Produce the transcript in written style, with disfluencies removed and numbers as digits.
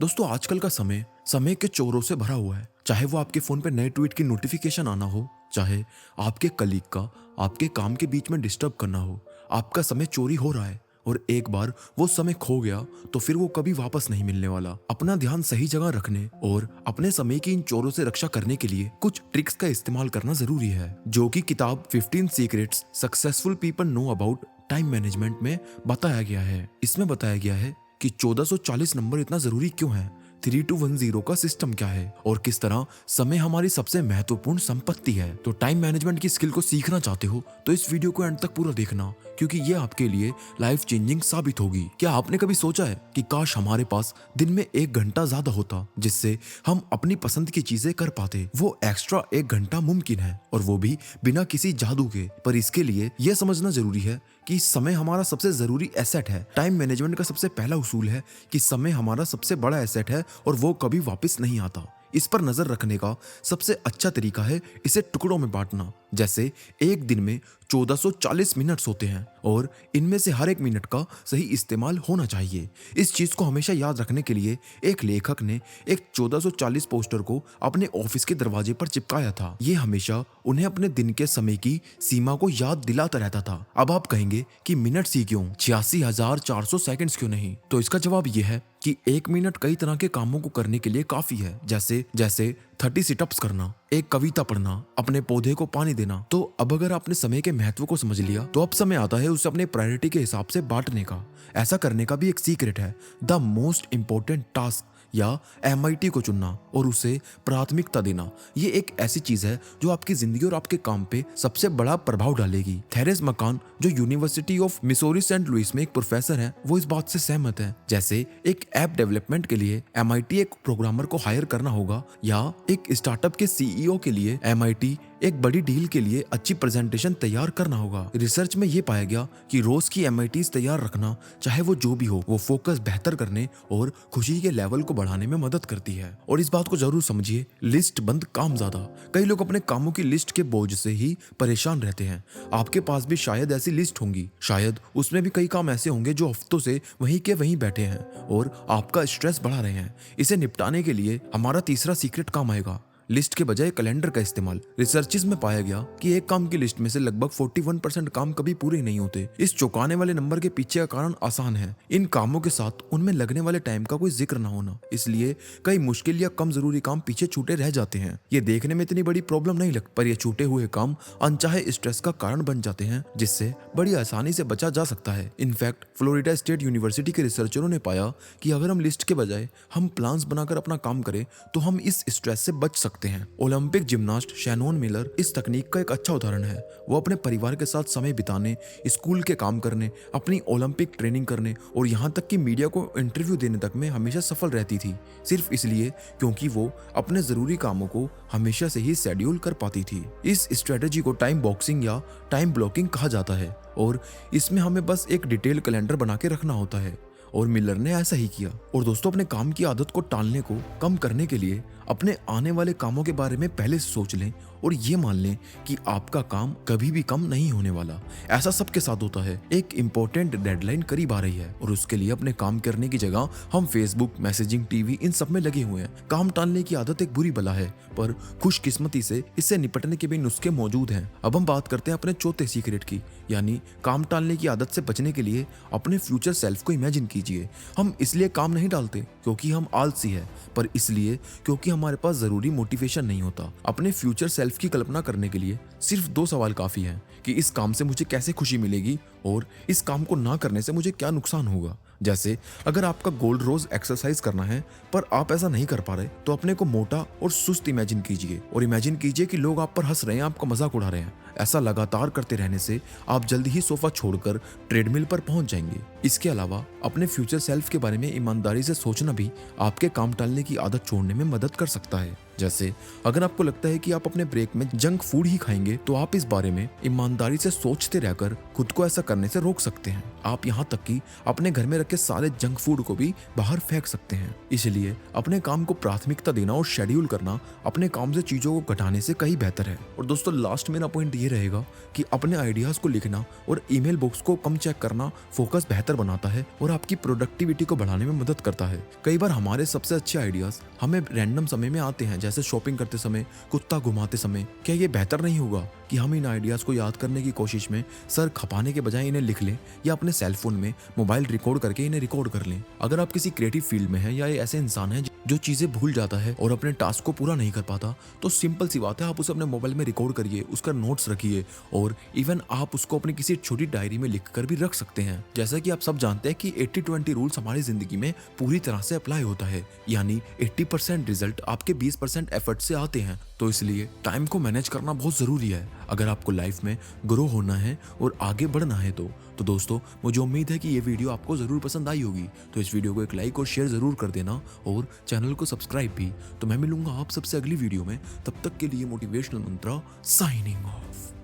दोस्तों आजकल का समय के चोरों से भरा हुआ है। चाहे वो आपके फोन पे नए ट्वीट की नोटिफिकेशन आना हो, चाहे आपके कलीग का आपके काम के बीच में डिस्टर्ब करना हो, आपका समय चोरी हो रहा है और एक बार वो समय खो गया तो फिर वो कभी वापस नहीं मिलने वाला। अपना ध्यान सही जगह रखने और अपने समय की इन चोरों से रक्षा करने के लिए कुछ ट्रिक्स का इस्तेमाल करना जरूरी है, जो कि किताब 15 secrets successful people know about time management में बताया गया है। इसमें बताया गया है कि 1440 नंबर इतना जरूरी क्यों है, 3210 का सिस्टम क्या है और किस तरह समय हमारी सबसे महत्वपूर्ण संपत्ति है। तो टाइम मैनेजमेंट की स्किल को सीखना चाहते हो तो इस वीडियो को एंड तक पूरा देखना, क्योंकि ये आपके लिए लाइफ चेंजिंग साबित होगी। क्या आपने कभी सोचा है कि काश हमारे पास दिन में 1 घंटा ज्यादा होता जिससे हम अपनी पसंद की चीजें कर पाते। वो एक्स्ट्रा 1 घंटा मुमकिन है और वो भी बिना किसी जादू के। पर इसके लिए यह समझना जरूरी है कि समय हमारा सबसे जरूरी एसेट है। टाइम मैनेजमेंट का सबसे पहला उसूल है कि समय हमारा सबसे बड़ा एसेट है और वो कभी वापस नहीं आता। इस पर नजर रखने का सबसे अच्छा तरीका है इसे टुकड़ों में बांटना। जैसे एक दिन में 1440 मिनट्स होते हैं और इनमें से हर एक मिनट का सही इस्तेमाल होना चाहिए। इस चीज को हमेशा याद रखने के लिए एक लेखक ने एक 1440 पोस्टर को अपने ऑफिस के दरवाजे पर चिपकाया था। ये हमेशा उन्हें अपने दिन के समय की सीमा को याद दिलाता रहता था। अब आप कहेंगे कि मिनट्स ही क्यों, 86,400 सेकंड्स क्यों नहीं? तो इसका जवाब यह है कि 1 मिनट कई तरह के कामों को करने के लिए काफी है। जैसे 30 सिटअप्स करना, एक कविता पढ़ना, अपने पौधे को पानी देना। तो अब अगर आपने समय के महत्व को समझ लिया तो अब समय आता है उसे अपने प्रायोरिटी के हिसाब से बांटने का। ऐसा करने का भी एक सीक्रेट है, द मोस्ट इंपॉर्टेंट टास्क या MIT को चुनना और उसे प्राथमिकता देना। ये एक ऐसी चीज है जो आपकी जिंदगी और आपके काम पे सबसे बड़ा प्रभाव डालेगी। थेरेस मकान, जो University of Missouri Saint Louis में एक प्रोफेसर है, वो इस बात से सहमत है। जैसे एक ऐप डेवलपमेंट के लिए MIT एक प्रोग्रामर को हायर करना होगा या एक स्टार्टअप के CEO के लिए MIT एक बड़ी डील के लिए अच्छी प्रेजेंटेशन तैयार करना होगा। रिसर्च में ये पाया गया कि रोज की MITs तैयार रखना, चाहे वो जो भी हो, वो फोकस बेहतर करने और खुशी के लेवल को बढ़ाने में मदद करती है। और इस बात को जरूर समझिए, लिस्ट बंद काम ज्यादा। कई लोग अपने कामों की लिस्ट के बोझ से ही परेशान रहते हैं। आपके पास भी शायद ऐसी लिस्ट होंगी, शायद उसमें भी कई काम ऐसे होंगे जो हफ्तों से वहीं के वहीं बैठे हैं और आपका स्ट्रेस बढ़ा रहे हैं। इसे निपटाने के लिए हमारा तीसरा सीक्रेट काम आएगा, लिस्ट के बजाय कैलेंडर का इस्तेमाल। रिसर्चेस में पाया गया कि एक काम की लिस्ट में से लगभग 41% काम कभी पूरे नहीं होते। इस चौंकाने वाले नंबर के पीछे का कारण आसान है, इन कामों के साथ उनमें लगने वाले टाइम का कोई जिक्र ना होना। इसलिए कई मुश्किल या कम जरूरी काम पीछे छूटे रह जाते हैं। ये देखने में इतनी बड़ी प्रॉब्लम नहीं लगती, पर ये छूटे हुए काम अनचाहे स्ट्रेस का कारण बन जाते हैं, जिससे बड़ी आसानी से बचा जा सकता है। इनफैक्ट फ्लोरिडा स्टेट यूनिवर्सिटी के रिसर्चरों ने पाया कि अगर हम लिस्ट के बजाय हम प्लान्स बनाकर अपना काम करें तो हम इस स्ट्रेस से बच सकते हैं। ओलंपिक जिम्नास्ट शैनोन मिलर इस तकनीक का एक अच्छा उदाहरण है। वो अपने परिवार के साथ समय बिताने, स्कूल के काम करने, अपनी ओलंपिक ट्रेनिंग करने और यहाँ तक कि मीडिया को इंटरव्यू देने तक में हमेशा सफल रहती थी, सिर्फ इसलिए क्योंकि वो अपने जरूरी कामों को हमेशा से ही शेड्यूल कर पाती थी। इस स्ट्रेटेजी को टाइम बॉक्सिंग या टाइम ब्लॉकिंग कहा जाता है और इसमें हमें बस एक डिटेल कैलेंडर बना के रखना होता है और मिलर ने ऐसा ही किया। और दोस्तों, अपने काम की आदत को टालने को कम करने के लिए अपने आने वाले कामों के बारे में पहले से सोच लें और ये मान लें कि आपका काम कभी भी कम नहीं होने वाला। ऐसा सबके साथ होता है, एक इंपॉर्टेंट डेडलाइन करीब आ रही है और उसके लिए अपने काम करने की जगह हम फेसबुक, मैसेजिंग, टीवी इन सब में लगे हुए हैं। काम टालने की आदत एक बुरी बला है, पर खुशकिस्मती से इससे निपटने के भी नुस्खे मौजूद हैं। अब हम बात करते हैं अपने चौथे सीक्रेट की, यानी काम टालने की आदत से बचने के लिए अपने फ्यूचर सेल्फ को इमेजिन कीजिए। हम इसलिए काम नहीं डालते क्योंकि हम आलसी है, पर इसलिए क्योंकि हमारे पास जरूरी मोटिवेशन नहीं होता। अपने फ्यूचर सेल्फ की कल्पना करने के लिए सिर्फ 2 सवाल काफी हैं कि इस काम से मुझे कैसे खुशी मिलेगी और इस काम को ना करने से मुझे क्या नुकसान होगा। जैसे अगर आपका गोल रोज एक्सरसाइज करना है पर आप ऐसा नहीं कर पा रहे, तो अपने को मोटा और सुस्त इमेजिन कीजिए और इमेजिन कीजिए कि लोग आप पर हंस रहे हैं, आपका मजाक उड़ा रहे हैं। ऐसा लगातार करते रहने से आप जल्द ही सोफा छोड़कर ट्रेडमिल पर पहुंच जाएंगे। इसके अलावा अपने फ्यूचर सेल्फ के बारे में ईमानदारी से सोचना भी आपके काम टालने की आदत छोड़ने में मदद कर सकता है। जैसे अगर आपको लगता है कि आप अपने ब्रेक में जंक फूड ही खाएंगे, तो आप इस बारे में ईमानदारी से सोचते रहकर खुद को ऐसा करने से रोक सकते हैं। आप यहाँ तक कि अपने घर में रखे सारे जंक फूड को भी बाहर फेंक सकते हैं। इसलिए अपने काम को प्राथमिकता देना और शेड्यूल करना अपने काम से चीजों को घटाने से कहीं बेहतर है। और दोस्तों, लास्ट मेरा पॉइंट ये रहेगा कि अपने आइडियाज़ को लिखना और ईमेल बॉक्स को कम चेक करना फोकस बेहतर बनाता है और आपकी प्रोडक्टिविटी को बढ़ाने में मदद करता है। कई बार हमारे सबसे अच्छे आइडियाज़ हमें रैंडम समय में आते हैं, जैसे शॉपिंग करते समय, कुत्ता घुमाते समय। क्या ये बेहतर नहीं होगा कि हम इन आइडियाज़ को याद करने की कोशिश में सर खपाने के बजाय इन्हें लिख लें या अपने सेल फोन में मोबाइल रिकॉर्ड करके इन्हें रिकॉर्ड कर लें? अगर आप किसी क्रिएटिव फील्ड में हैं या ऐसे इंसान हैं जो चीज़ें भूल जाता है और अपने टास्क को पूरा नहीं कर पाता, तो सिंपल सी बात है, आप उसे अपने मोबाइल में रिकॉर्ड करिए, उसका नोट्स रखिए और इवन आप उसको अपनी किसी छोटी डायरी में लिख कर भी रख सकते हैं। जैसा कि आप सब जानते हैं कि 80-20 रूल्स हमारी जिंदगी में पूरी तरह से अप्लाई होता है, यानी 80% रिजल्ट आपके 20% एफर्ट से आते हैं। तो इसलिए टाइम को मैनेज करना बहुत ज़रूरी है अगर आपको लाइफ में ग्रो होना है और आगे बढ़ना है। तो दोस्तों, मुझे उम्मीद है कि ये वीडियो आपको ज़रूर पसंद आई होगी। तो इस वीडियो को एक लाइक और शेयर ज़रूर कर देना और चैनल को सब्सक्राइब भी। तो मैं मिलूंगा आप सबसे अगली वीडियो में, तब तक के लिए मोटिवेशनल मंत्रा साइनिंग ऑफ।